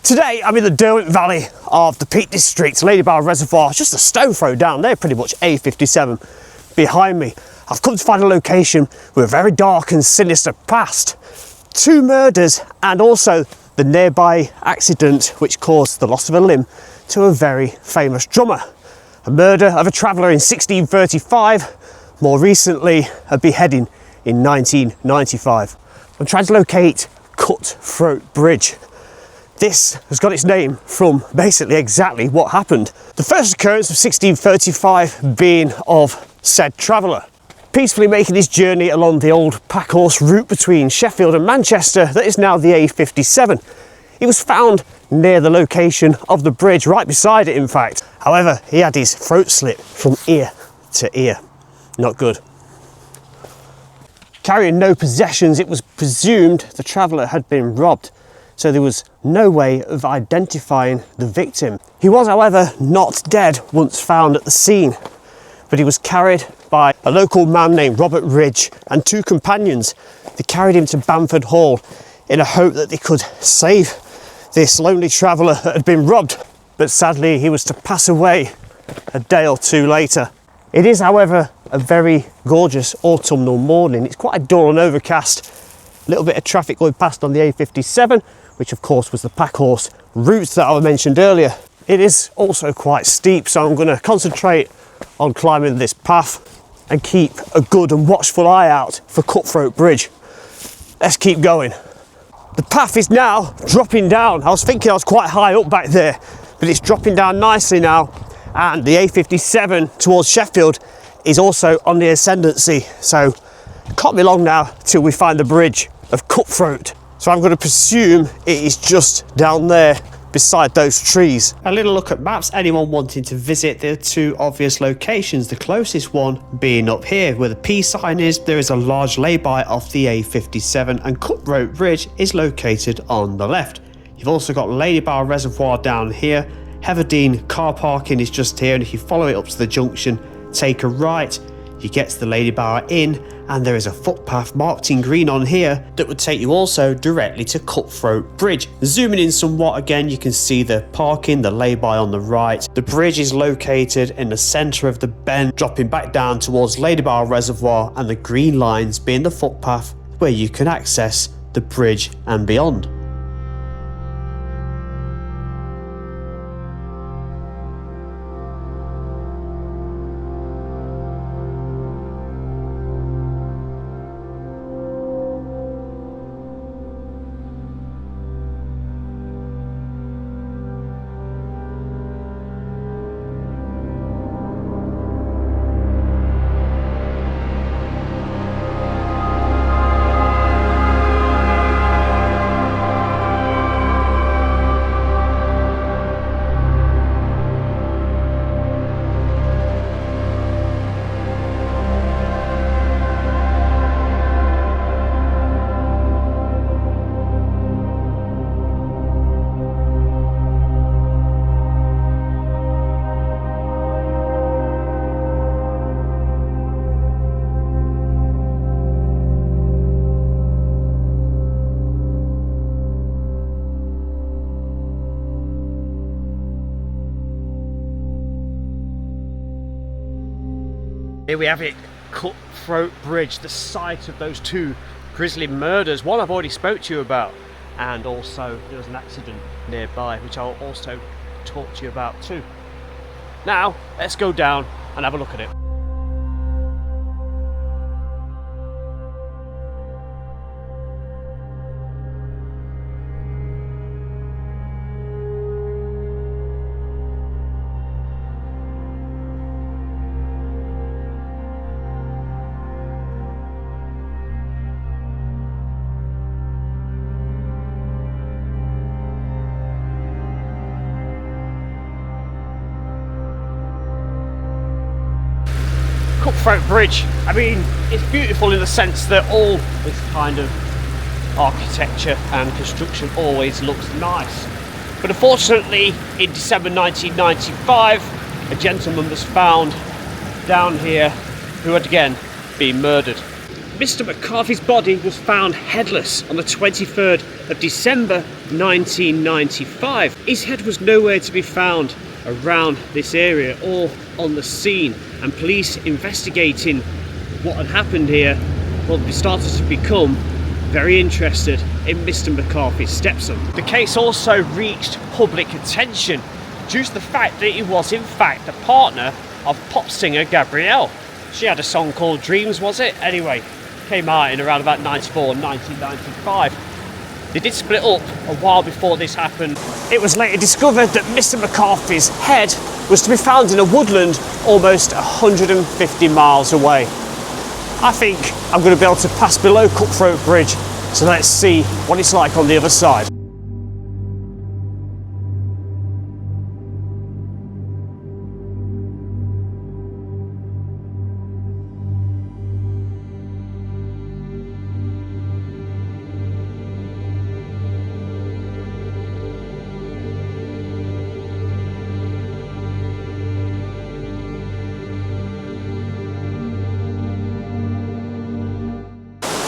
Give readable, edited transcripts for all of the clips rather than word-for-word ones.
Today I'm in the Derwent Valley of the Peak District, ladybower reservoir, just a stone throw down there, pretty much A57 behind me. I've come to find a location with a very dark and sinister past. 2 murders and also the nearby accident which caused the loss of a limb to a very famous drummer. A murder of a traveller in 1635, more recently a beheading in 1995. I'm trying to locate Cutthroat Bridge. This has got its name from basically exactly what happened. The first occurrence of 1635 being of said traveller, peacefully making his journey along the old packhorse route between Sheffield and Manchester that is now the A57. He was found near the location of the bridge, right beside it in fact. However, he had his throat slit from ear to ear. Not good. Carrying no possessions, it was presumed the traveller had been robbed, so there was no way of identifying the victim. He was, however, not dead once found at the scene, but he was carried by a local man named Robert Ridge and 2 companions. They carried him to Bamford Hall in a hope that they could save this lonely traveller that had been robbed, but sadly he was to pass away a day or 2 later. It is, however, a very gorgeous autumnal morning. It's quite dull and overcast. A little bit of traffic going past on the A57, which of course was the packhorse route that I mentioned earlier. It is also quite steep, so I'm going to concentrate on climbing this path and keep a good and watchful eye out for Cutthroat Bridge. Let's keep going. The path is now dropping down. I was thinking I was quite high up back there, but it's dropping down nicely now, and the A57 towards Sheffield is also on the ascendancy, so it can't be long now till we find the bridge of Cutthroat. So I'm going to presume it is just down there beside those trees. A little look at maps, anyone wanting to visit the 2 obvious locations, the closest one being up here where the P sign is. There is a large lay-by off the A57 and Cutthroat Bridge is located on the left. You've also got Ladybower Reservoir down here. Heatherdean car parking is just here, and if you follow it up to the junction, take a right, you get to the Ladybower Inn, and there is a footpath marked in green on here that would take you also directly to Cutthroat Bridge. Zooming in somewhat again, you can see the parking, the lay-by on the right. The bridge is located in the centre of the bend, dropping back down towards Ladybower Reservoir, and the green lines being the footpath where you can access the bridge and beyond. Here we have it, Cutthroat Bridge, the site of those 2 grisly murders. One I've already spoke to you about, and also there was an accident nearby which I'll also talk to you about too. Now let's go down and have a look at it. Cutthroat Bridge, I mean, it's beautiful in the sense that all this kind of architecture and construction always looks nice. But unfortunately, in December 1995, a gentleman was found down here who had again been murdered. Mr. McCarthy's body was found headless on the 23rd of December 1995. His head was nowhere to be found around this area or on the scene, and police investigating what had happened here, well, they started to become very interested in Mr. McCarthy's stepson. The case also reached public attention due to the fact that he was in fact the partner of pop singer Gabrielle. She had a song called Dreams, was it? Anyway, came out in around about 94, 1995. They did split up a while before this happened. It was later discovered that Mr. McCarthy's head was to be found in a woodland almost 150 miles away. I think I'm going to be able to pass below Cutthroat Bridge, so let's see what it's like on the other side.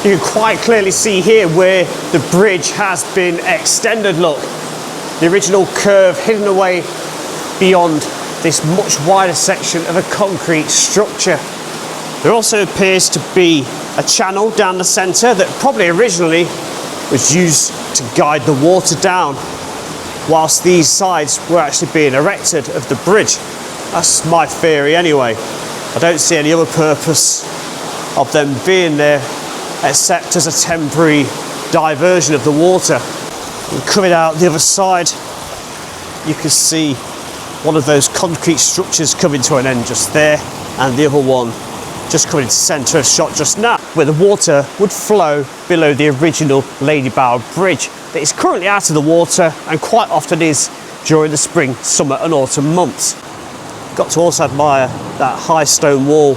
You can quite clearly see here where the bridge has been extended, look. The original curve hidden away beyond this much wider section of a concrete structure. There also appears to be a channel down the centre that probably originally was used to guide the water down whilst these sides were actually being erected of the bridge. That's my theory anyway. I don't see any other purpose of them being there except as a temporary diversion of the water. And coming out the other side, you can see one of those concrete structures coming to an end just there, and the other one just coming into centre of shot just now, where the water would flow below the original ladybower bridge that is currently out of the water and quite often is during the spring, summer and autumn months. Got to also admire that high stone wall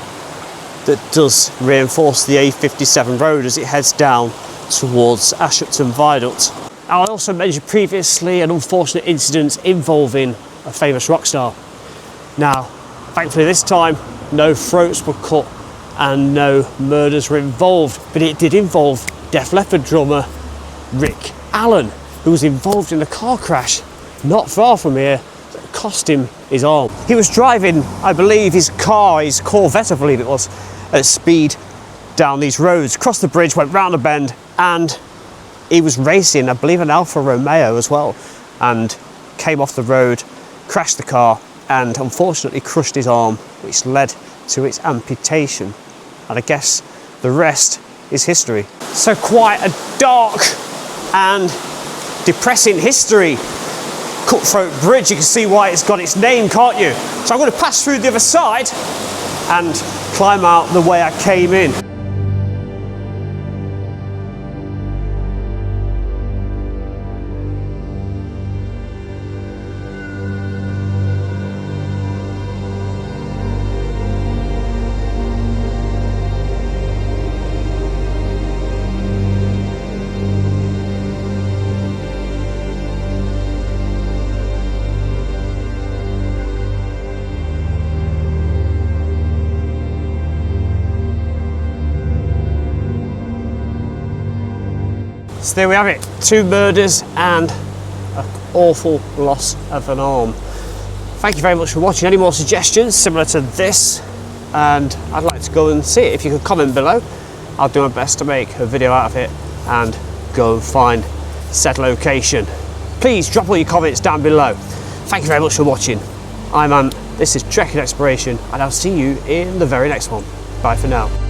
that does reinforce the A57 road as it heads down towards Ashupton Viaduct. I also mentioned previously an unfortunate incident involving a famous rock star. Now, thankfully this time, no throats were cut and no murders were involved, but it did involve Def Leppard drummer Rick Allen, who was involved in a car crash not far from here that cost him his arm. He was driving, I believe, his car, his Corvette I believe it was, at speed down these roads, crossed the bridge, went round a bend, and he was racing, I believe, an Alfa Romeo as well, and came off the road, crashed the car, and unfortunately crushed his arm, which led to its amputation. And I guess the rest is history. So quite a dark and depressing history. Cutthroat Bridge, you can see why it's got its name, can't you? So I'm going to pass through the other side and climb out the way I came in. So there we have it, 2 murders and an awful loss of an arm. Thank you very much for watching. Any more suggestions similar to this, and I'd like to go and see it. If you could comment below, I'll do my best to make a video out of it and go and find said location. Please drop all your comments down below. Thank you very much for watching. I'm Ant, this is Trekking Exploration, and I'll see you in the very next one. Bye for now.